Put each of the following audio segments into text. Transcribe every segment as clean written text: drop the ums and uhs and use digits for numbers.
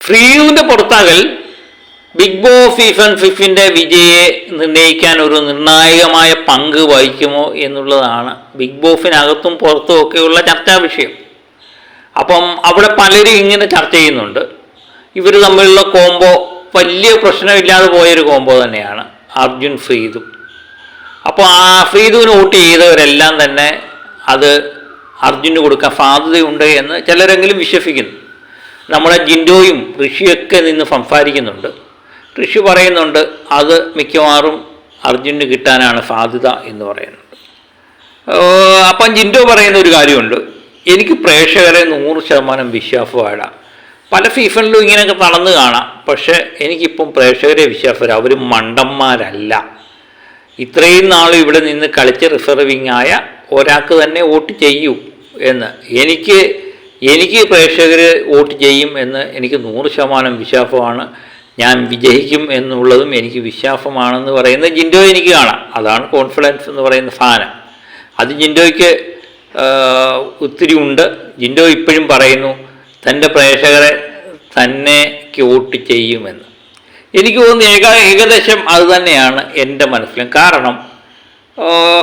ഫ്രീദുവിൻ്റെ പുറത്താകൽ big boss season 6 വിജയെ നിർണ്ണയിക്കാൻ ഒരു നിർണായകമായ പങ്ക് വഹിക്കുമോ എന്നുള്ളതാണ് ബിഗ് ബോസിനകത്തും പുറത്തും ഒക്കെയുള്ള ചർച്ചാ വിഷയം. അപ്പം അവിടെ പലരും ഇങ്ങനെ ചർച്ച ചെയ്യുന്നുണ്ട്. ഇവർ തമ്മിലുള്ള കോംബോ വലിയ പ്രശ്നമില്ലാതെ പോയൊരു കോംബോ തന്നെയാണ് അർജുൻ ഫ്രീദു. അപ്പോൾ ആ ഫ്രീദുവിന് വോട്ട് ചെയ്തവരെല്ലാം തന്നെ അത് അർജുന് കൊടുക്കാൻ സാധ്യതയുണ്ട് എന്ന് ചിലരെങ്കിലും വിശ്വസിക്കുന്നു. നമ്മുടെ ജിൻഡോയും ഋഷിയൊക്കെ നിന്ന് സംസാരിക്കുന്നുണ്ട്. ഋഷി പറയുന്നുണ്ട് അത് മിക്കവാറും അർജുന് കിട്ടാനാണ് സാധ്യത എന്ന് പറയുന്നുണ്ട്. അപ്പം ജിൻഡോ പറയുന്ന ഒരു കാര്യമുണ്ട്, എനിക്ക് പ്രേക്ഷകരെ 100% വിശ്വാസമാണ്. പല സീസണിലും ഇങ്ങനെയൊക്കെ തളർന്ന് കാണാം, പക്ഷേ എനിക്കിപ്പം പ്രേക്ഷകരെ വിശ്വാസമില്ല, അവർ മണ്ടന്മാരല്ല. ഇത്രയും നാളും ഇവിടെ നിന്ന് കളിച്ച് റിസർവിങ് ആയ ഒരാൾക്ക് തന്നെ വോട്ട് ചെയ്യൂ എന്ന് എനിക്ക് പ്രേക്ഷകർ വോട്ട് ചെയ്യും എന്ന് എനിക്ക് 100% വിശ്വാസമാണ്. ഞാൻ വിജയിക്കും എന്നുള്ളതും എനിക്ക് വിശ്വാസമാണെന്ന് പറയുന്ന ജിൻഡോ എനിക്ക് കാണാം. അതാണ് കോൺഫിഡൻസ് എന്ന് പറയുന്ന സാധനം. അത് ജിൻഡോയ്ക്ക് ഒത്തിരി ഉണ്ട്. ജിൻഡോ ഇപ്പോഴും പറയുന്നു തൻ്റെ പ്രേക്ഷകരെ തന്നെക്ക് വോട്ട് ചെയ്യുമെന്ന്. എനിക്ക് തോന്നുന്നു ഏകദേശം അത് തന്നെയാണ് എൻ്റെ മനസ്സിലും. കാരണം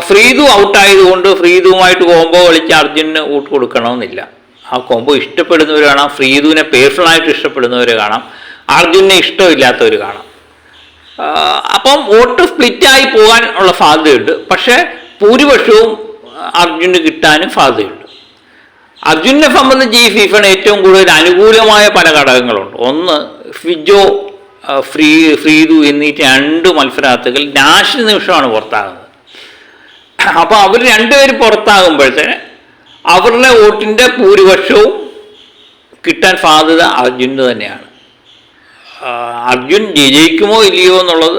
ഫ്രീദു ഔട്ടായതുകൊണ്ട് ഫ്രീദുവുമായിട്ട് കോംബോ കളിച്ച് അർജുന് വോട്ട് കൊടുക്കണമെന്നില്ല. ആ കോംബോ ഇഷ്ടപ്പെടുന്നവർ കാണാം, ഫ്രീദുവിനെ പേഴ്സണലായിട്ട് ഇഷ്ടപ്പെടുന്നവർ കാണാം, അർജുനെ ഇഷ്ടമില്ലാത്തവർ കാണാം. അപ്പം വോട്ട് സ്പ്ലിറ്റായി പോകാൻ ഉള്ള സാധ്യതയുണ്ട്. പക്ഷേ ഭൂരിപക്ഷവും അർജുന് കിട്ടാനും സാധ്യതയുണ്ട്. അർജുനെ സംബന്ധിച്ച് ഈ സീസൺ ഏറ്റവും കൂടുതൽ അനുകൂലമായ പല ഘടകങ്ങളുണ്ട്. ഒന്ന്, ഫിജോ ഫ്രീദു എന്നീ 2 മത്സരാർത്ഥികൾ ലാസ്റ്റ് നിമിഷമാണ് പുറത്താകുന്നത്. അപ്പോൾ അവർ രണ്ടുപേരും പുറത്താകുമ്പോഴത്തേന് അവരുടെ വോട്ടിൻ്റെ ഭൂരിപക്ഷവും കിട്ടാൻ സാധ്യത അർജുന് തന്നെയാണ്. അർജുൻ ജയിക്കുമോ ഇല്ലയോ എന്നുള്ളത്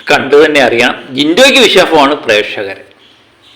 കണ്ടു തന്നെ അറിയണം. ജിൻഡോയ്ക്ക് വിശ്വാസമാണ് പ്രേക്ഷകർ.